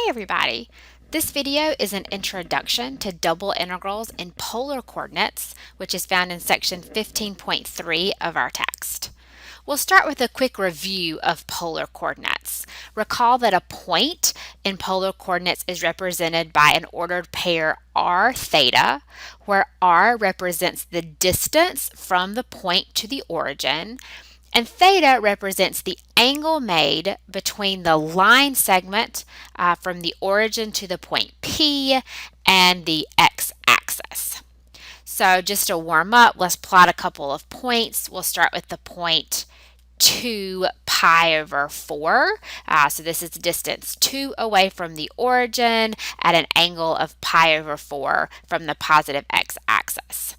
everybody! This video is an introduction to double integrals in polar coordinates, which is found in section 15.3 of our text. We'll start with a quick review of polar coordinates. Recall that a point in polar coordinates is represented by an ordered pair r theta, where r represents the distance from the point to the origin, and theta represents the angle made between the line segment from the origin to the point P and the x-axis. So just to warm up, let's plot a couple of points. We'll start with the point 2 pi over 4. So this is distance 2 away from the origin at an angle of pi over 4 from the positive x-axis.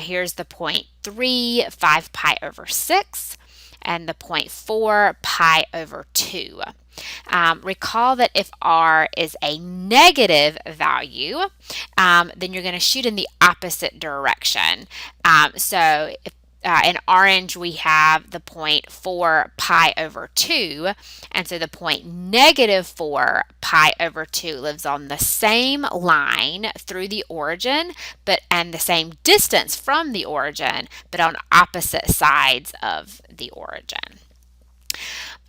Here's the point 3, 5 pi over 6, and the point 4, pi over 2. Recall that if r is a negative value, then you're going to shoot in the opposite direction. So if in orange, we have the point 4 pi over 2, and so the point negative 4 pi over 2 lives on the same line through the origin, and the same distance from the origin, but on opposite sides of the origin.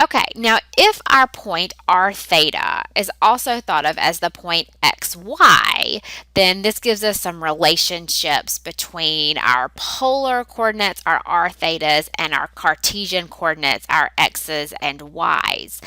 Okay, now if our point r theta is also thought of as the point xy, then this gives us some relationships between our polar coordinates, our r thetas, and our Cartesian coordinates, our x's and y's.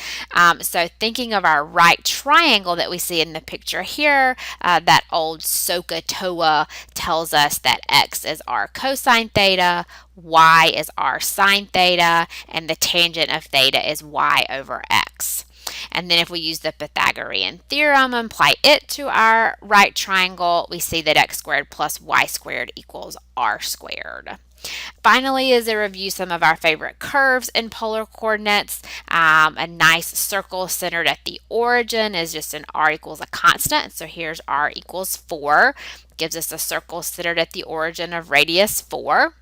So thinking of our right triangle that we see in the picture here, that old SOHCAHTOA tells us that x is r cosine theta, y is r sine theta, and the tangent of theta is y over x. And then if we use the Pythagorean theorem and apply it to our right triangle, we see that x squared plus y squared equals r squared. Finally, as a review, some of our favorite curves in polar coordinates. A nice circle centered at the origin is just an r equals a constant. So here's r equals 4. Gives us a circle centered at the origin of radius 4.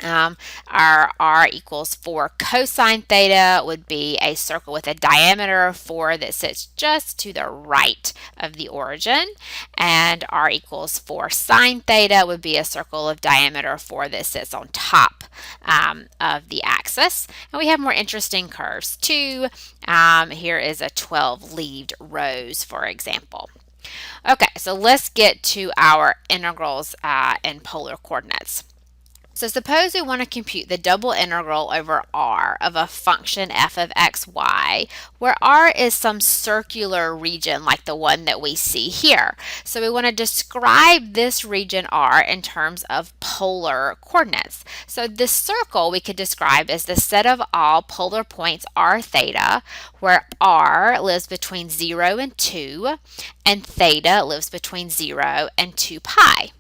Our r equals 4 cosine theta would be a circle with a diameter of 4 that sits just to the right of the origin, and r equals 4 sine theta would be a circle of diameter of 4 that sits on top of the axis. And we have more interesting curves too. Here is a 12-leaved rose, for example. Okay, so let's get to our integrals in polar coordinates. So suppose we want to compute the double integral over r of a function f of x, y, where r is some circular region like the one that we see here. So we want to describe this region r in terms of polar coordinates. So this circle we could describe as the set of all polar points r theta, where r lives between 0 and 2, and theta lives between 0 and 2 pi.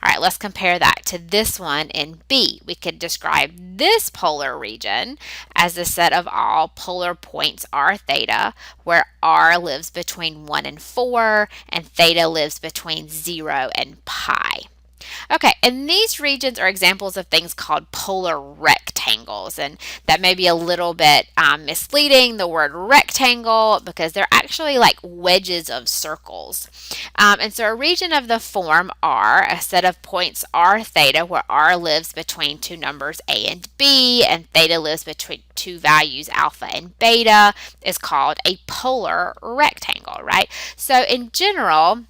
All right, let's compare that to this one in B. We could describe this polar region as the set of all polar points r theta, where r lives between 1 and 4, and theta lives between 0 and pi. Okay, and these regions are examples of things called polar rectangles, and that may be a little bit misleading, the word rectangle, because they're actually like wedges of circles. And so a region of the form R, a set of points r theta, where r lives between two numbers a and b, and theta lives between two values alpha and beta, is called a polar rectangle, right? So in general,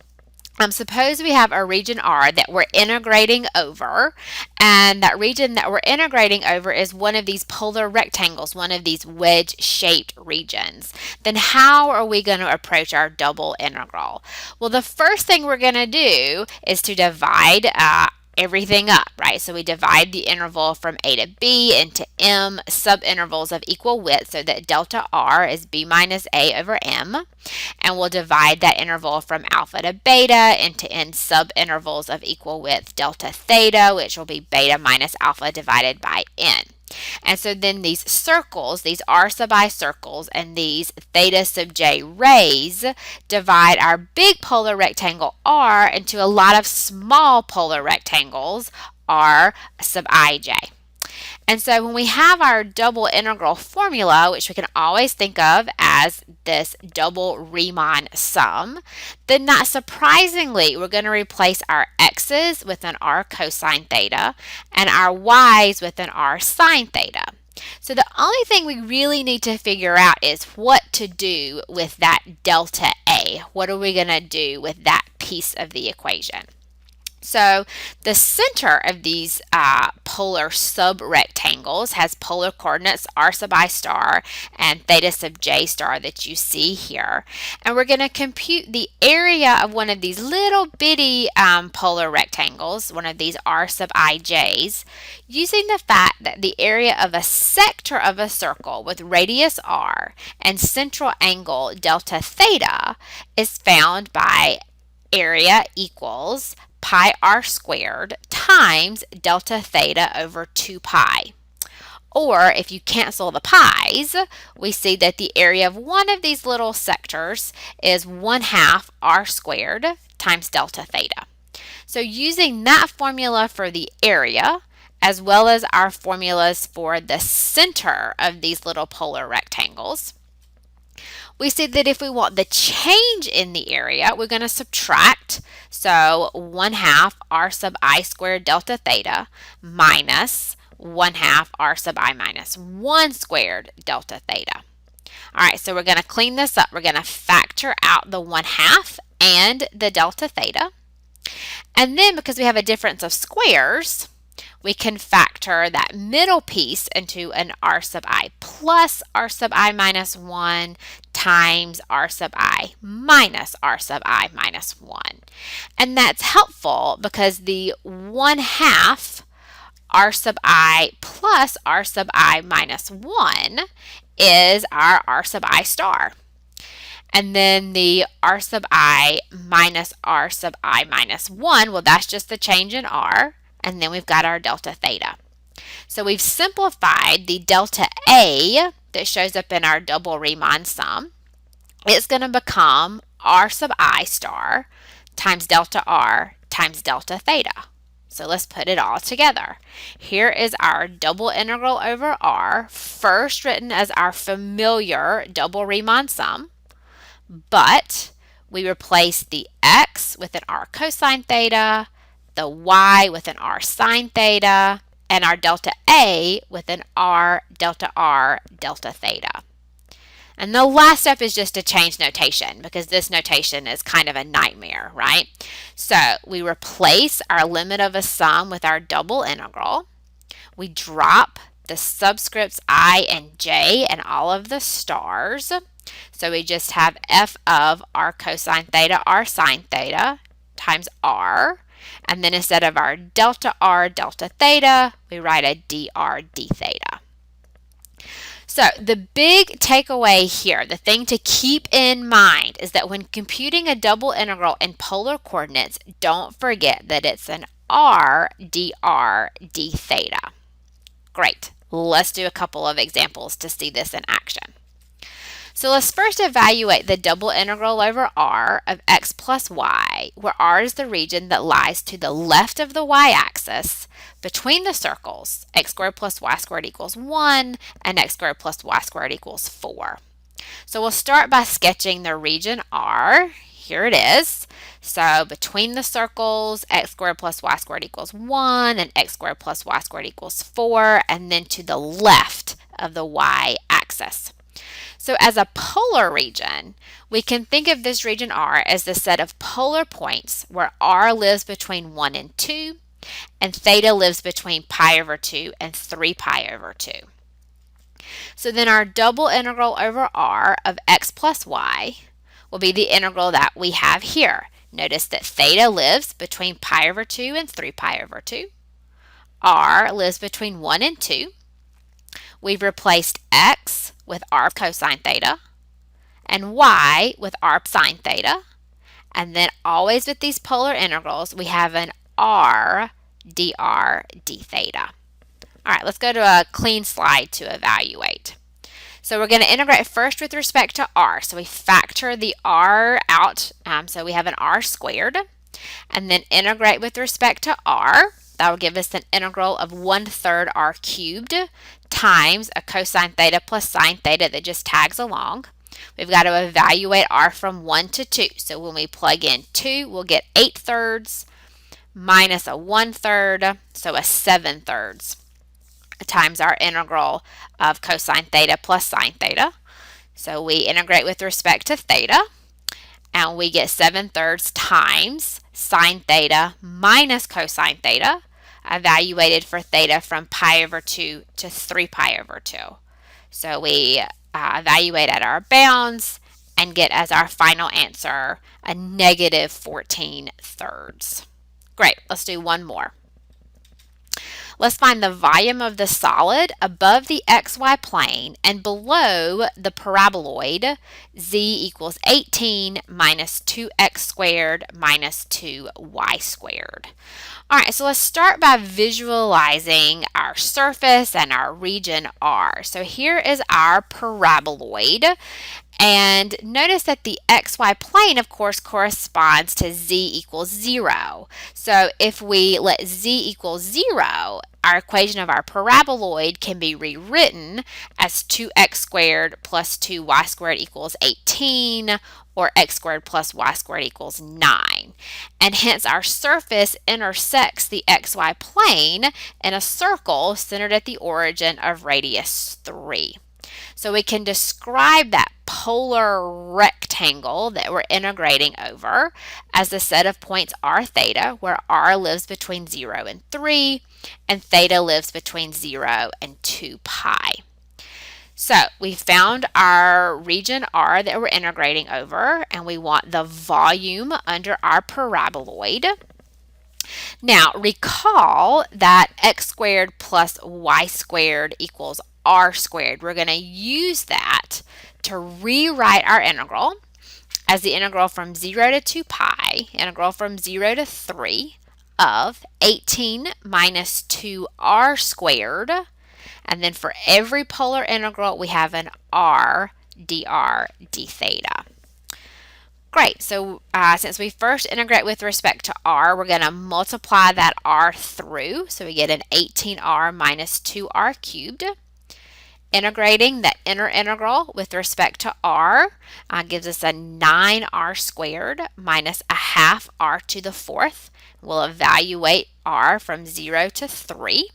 suppose we have a region R that we're integrating over, and that region that we're integrating over is one of these polar rectangles, one of these wedge-shaped regions. Then how are we going to approach our double integral? Well, the first thing we're going to do is to divide everything up, right? So we divide the interval from a to b into m subintervals of equal width, so that delta r is b minus a over m. And we'll divide that interval from alpha to beta into n subintervals of equal width, delta theta, which will be beta minus alpha divided by n. And so then these circles, these r sub I circles, and these theta sub j rays divide our big polar rectangle r into a lot of small polar rectangles r sub ij. And so when we have our double integral formula, which we can always think of as this double Riemann sum, then not surprisingly, we're going to replace our x's with an r cosine theta and our y's with an r sine theta. So the only thing we really need to figure out is what to do with that delta A. What are we going to do with that piece of the equation? So the center of these polar subrectangles has polar coordinates r sub I star and theta sub j star that you see here. And we're going to compute the area of one of these little bitty polar rectangles, one of these r sub ij's, using the fact that the area of a sector of a circle with radius r and central angle delta theta is found by area equals pi r squared times delta theta over 2 pi. Or if you cancel the pi's, we see that the area of one of these little sectors is 1/2 r squared times delta theta. So using that formula for the area, as well as our formulas for the center of these little polar rectangles, we see that if we want the change in the area, we're going to subtract. So 1/2 r sub I squared delta theta minus 1/2 r sub I minus 1 squared delta theta. All right, so we're going to clean this up. We're going to factor out the 1/2 and the delta theta. And then because we have a difference of squares, we can factor that middle piece into an r sub I plus r sub I minus 1 times r sub I minus r sub I minus 1. And that's helpful because the 1/2 r sub I plus r sub I minus 1 is our r sub I star. And then the r sub I minus r sub I minus 1, well, that's just the change in r. And then we've got our delta theta. So we've simplified the delta A that shows up in our double Riemann sum. It's going to become r sub I star times delta r times delta theta. So let's put it all together. Here is our double integral over r, first written as our familiar double Riemann sum, but we replace the x with an r cosine theta, the y with an r sine theta, and our delta A with an r delta theta. And the last step is just to change notation because this notation is kind of a nightmare, right? So we replace our limit of a sum with our double integral. We drop the subscripts I and j and all of the stars. So we just have f of r cosine theta, r sine theta times r. And then instead of our delta r delta theta, we write a dr d theta. So the big takeaway here, the thing to keep in mind is that when computing a double integral in polar coordinates, don't forget that it's an r dr d theta. Great. Let's do a couple of examples to see this in action. So let's first evaluate the double integral over r of x plus y, where r is the region that lies to the left of the y-axis between the circles x squared plus y squared equals 1 and x squared plus y squared equals 4. So we'll start by sketching the region r. Here it is. So between the circles, x squared plus y squared equals 1 and x squared plus y squared equals 4, and then to the left of the y-axis. So as a polar region, we can think of this region R as the set of polar points where R lives between 1 and 2, and theta lives between pi over 2 and 3 pi over 2. So then our double integral over R of x plus y will be the integral that we have here. Notice that theta lives between pi over 2 and 3 pi over 2. R lives between 1 and 2. We've replaced x with r cosine theta and y with r sine theta. And then always with these polar integrals, we have an r dr d theta. All right, let's go to a clean slide to evaluate. So we're going to integrate first with respect to r. So we factor the r out. So we have an r squared. And then integrate with respect to r. That will give us an integral of 1/3 r cubed times a cosine theta plus sine theta that just tags along. We've got to evaluate r from 1 to 2. So when we plug in 2, we'll get 8/3 minus a 1/3, so a 7/3 times our integral of cosine theta plus sine theta. So we integrate with respect to theta, and we get 7/3 times sine theta minus cosine theta, evaluated for theta from pi over 2 to 3 pi over 2. So we evaluate at our bounds and get as our final answer a negative 14/3. Great, let's do one more. Let's find the volume of the solid above the xy plane and below the paraboloid z equals 18 minus 2x squared minus 2y squared. All right, so let's start by visualizing our surface and our region R. So here is our paraboloid. And notice that the xy plane, of course, corresponds to z equals 0. So if we let z equal 0, our equation of our paraboloid can be rewritten as 2x squared plus 2y squared equals 18, or x squared plus y squared equals 9. And hence our surface intersects the xy plane in a circle centered at the origin of radius 3. So we can describe that polar rectangle that we're integrating over as the set of points r theta, where r lives between 0 and 3, and theta lives between 0 and 2 pi. So we found our region R that we're integrating over, and we want the volume under our paraboloid. Now recall that x squared plus y squared equals r squared. We're going to use that to rewrite our integral as the integral from 0 to 2 pi, integral from 0 to 3 of 18 minus 2r squared. And then for every polar integral, we have an r dr d theta. Great, so since we first integrate with respect to r, we're going to multiply that r through. So we get an 18r minus 2r cubed. Integrating that inner integral with respect to r gives us a 9r squared minus a half r to the 4th. We'll evaluate r from 0 to 3.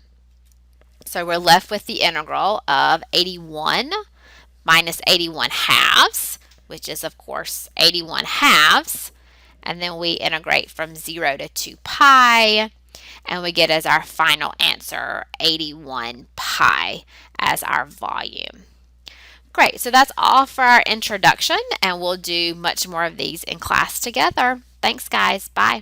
So we're left with the integral of 81 minus 81 halves, which is, of course, 81 halves. And then we integrate from 0 to 2 pi, and we get as our final answer 81 pi as our volume. Great, so that's all for our introduction, and we'll do much more of these in class together. Thanks, guys. Bye.